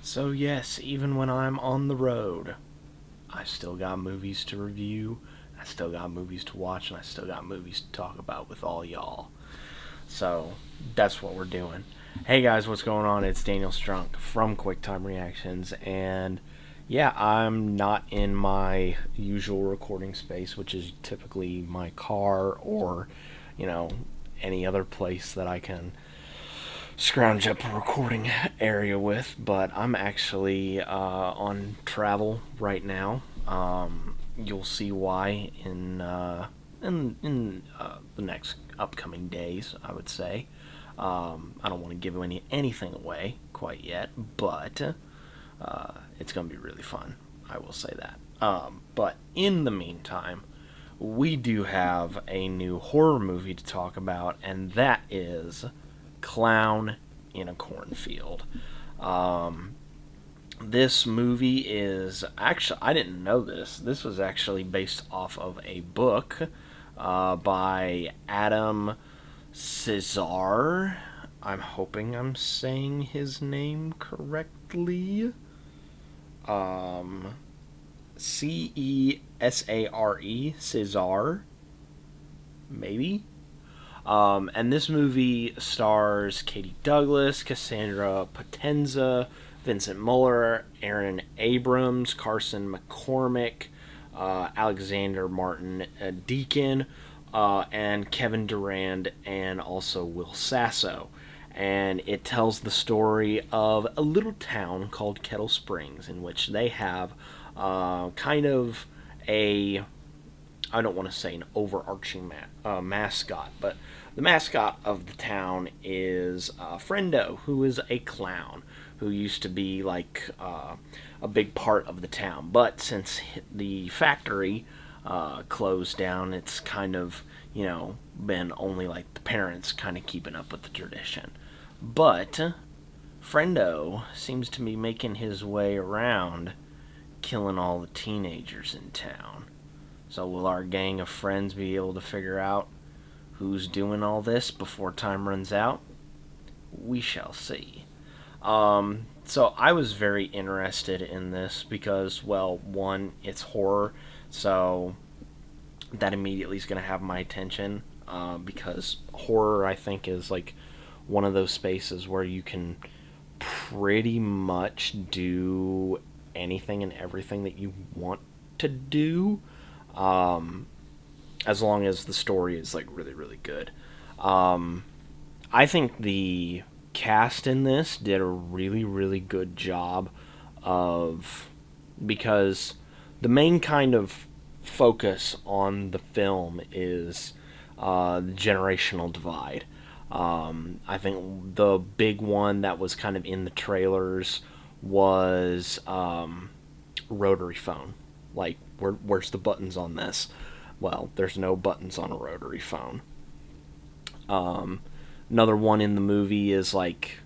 So, yes, even when I'm on the road, I still got movies to review, I still got movies to watch, and I still got movies to talk about with all y'all. So, that's what we're doing. Hey guys, what's going on? It's Daniel Strunk from QuickTime Reactions, and yeah, I'm not in my usual recording space, which is typically my car or, you know, any other place that I can scrounge up a recording area with, but I'm actually on travel right now. You'll see why in the next upcoming days, I would say. I don't want to give anything away quite yet, but it's going to be really fun. I will say that. But in the meantime, we do have a new horror movie to talk about, and that is Clown in a Cornfield. This movie is actually, I didn't know this. This was actually based off of a book by Adam Cesar. I'm hoping I'm saying his name correctly. Cesare, Cesar, maybe. And this movie stars Katie Douglas, Cassandra Potenza, Vincent Muller, Aaron Abrams, Carson McCormick, Alexander Martin Deacon, and Kevin Durand, and also Will Sasso. And it tells the story of a little town called Kettle Springs, in which they have kind of a, I don't want to say an overarching mascot, but the mascot of the town is Friendo, who is a clown who used to be like a big part of the town. But since the factory closed down, it's kind of, been only like the parents kind of keeping up with the tradition. But Friendo seems to be making his way around, killing all the teenagers in town. So will our gang of friends be able to figure out who's doing all this before time runs out? We shall see. So I was very interested in this because, well, one, it's horror, so that immediately is going to have my attention, because horror, I think, is like one of those spaces where you can pretty much do anything and everything that you want to do, as long as the story is like really, really good. I think the cast in this did a really, really good job of, because the main kind of focus on the film is the generational divide. I think the big one that was kind of in the trailers was rotary phone. Like, where's the buttons on this? Well, there's no buttons on a rotary phone. Another one in the movie is like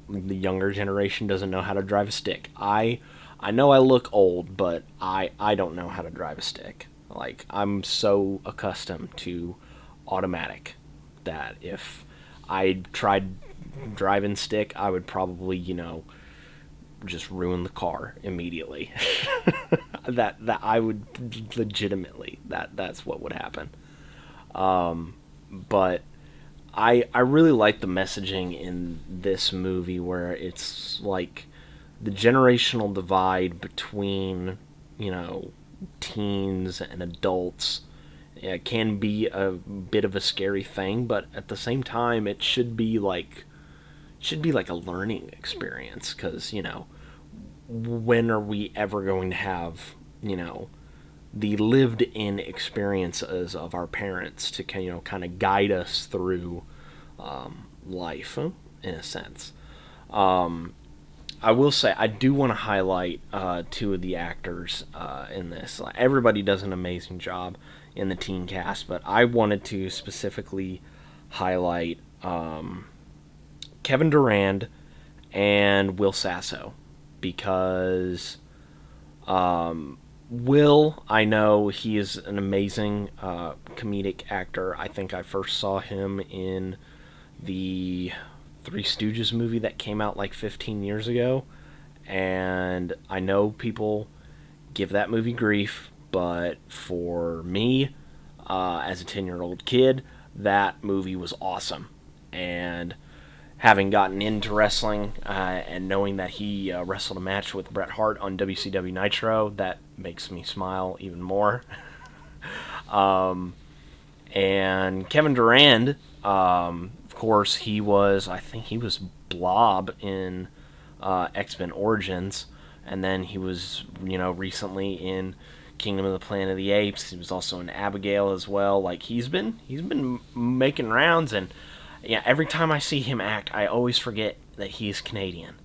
the younger generation doesn't know how to drive a stick. I know I look old, but I don't know how to drive a stick. Like, I'm so accustomed to automatic that if I tried driving stick, I would probably, just ruin the car immediately. that I would legitimately, that's what would happen. But I really like the messaging in this movie, where it's like the generational divide between, teens and adults. It can be a bit of a scary thing, but at the same time, it should be like a learning experience, because when are we ever going to have the lived-in experiences of our parents to kind of guide us through life, in a sense. I will say I do want to highlight two of the actors in this. Everybody does an amazing job in the teen cast, but I wanted to specifically highlight Kevin Durand and Will Sasso, because Will, I know he is an amazing comedic actor. I think I first saw him in the Three Stooges movie that came out like 15 years ago, And I know people give that movie grief, but for me, as a 10-year-old kid, that movie was awesome. And having gotten into wrestling and knowing that he wrestled a match with Bret Hart on WCW Nitro, that makes me smile even more. And Kevin Durand, of course, I think he was Blob in X-Men Origins, and then he was, recently in Kingdom of the Planet of the Apes. He was also in Abigail as well. Like he's been making rounds, and yeah, every time I see him act, I always forget that he's Canadian,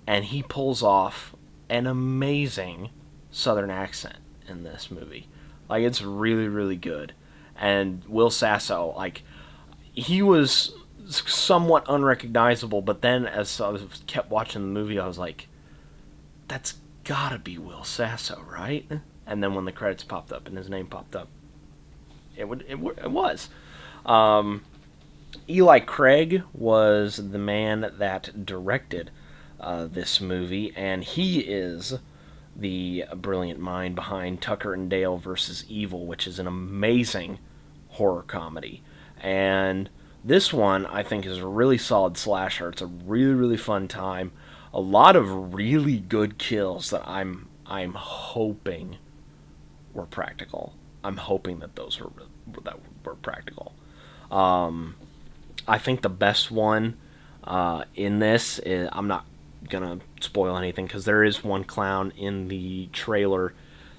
and he pulls off an amazing Southern accent in this movie. Like it's really, really good. And Will Sasso, like he was somewhat unrecognizable, but then as I kept watching the movie, I was like, that's gotta be Will Sasso, right? And then when the credits popped up and his name popped up, it was. Eli Craig was the man that directed this movie, and he is the brilliant mind behind Tucker and Dale versus Evil, which is an amazing horror comedy. And this one, I think, is a really solid slasher. It's a really, really fun time. A lot of really good kills that I'm hoping were practical. I'm hoping that that were practical. I think the best one in this is, I'm not gonna spoil anything because there is one clown in the trailer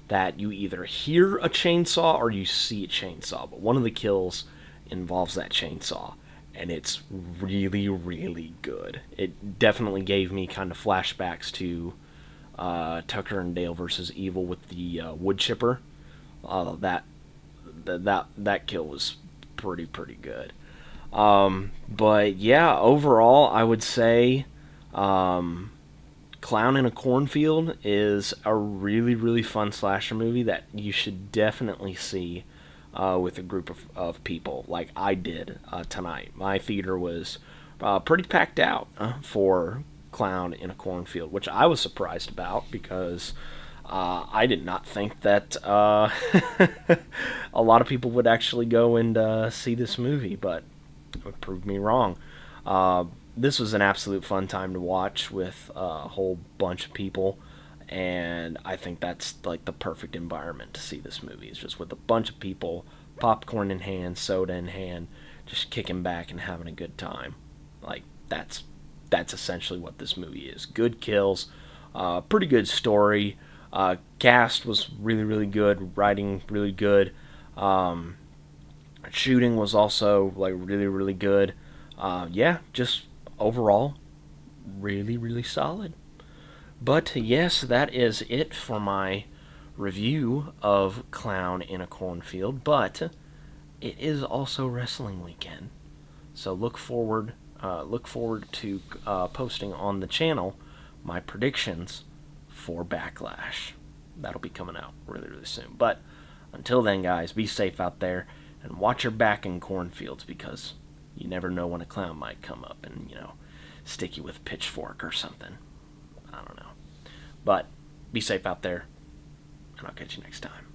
that you either hear a chainsaw or you see a chainsaw, but one of the kills involves that chainsaw, and it's really, really good. It definitely gave me kind of flashbacks to Tucker and Dale versus Evil with the wood chipper. That kill was pretty good. But yeah, overall, I would say Clown in a Cornfield is a really, really fun slasher movie that you should definitely see with a group of people like I did tonight. My theater was pretty packed out for Clown in a Cornfield, which I was surprised about because I did not think that a lot of people would actually go and see this movie, but it proved me wrong. This was an absolute fun time to watch with a whole bunch of people, and I think that's like the perfect environment to see this movie. It's just with a bunch of people, popcorn in hand, soda in hand, just kicking back and having a good time. Like that's essentially what this movie is. Good kills, pretty good story. Cast was really, really good. Writing really good. Shooting was also like really, really good. Yeah, just overall really, really solid. But yes, that is it for my review of Clown in a Cornfield. But it is also wrestling weekend, so look forward to posting on the channel my predictions for Backlash. That'll be coming out really, really soon. But until then, guys, be safe out there and watch your back in cornfields because you never know when a clown might come up and, stick you with a pitchfork or something. I don't know. But be safe out there, and I'll catch you next time.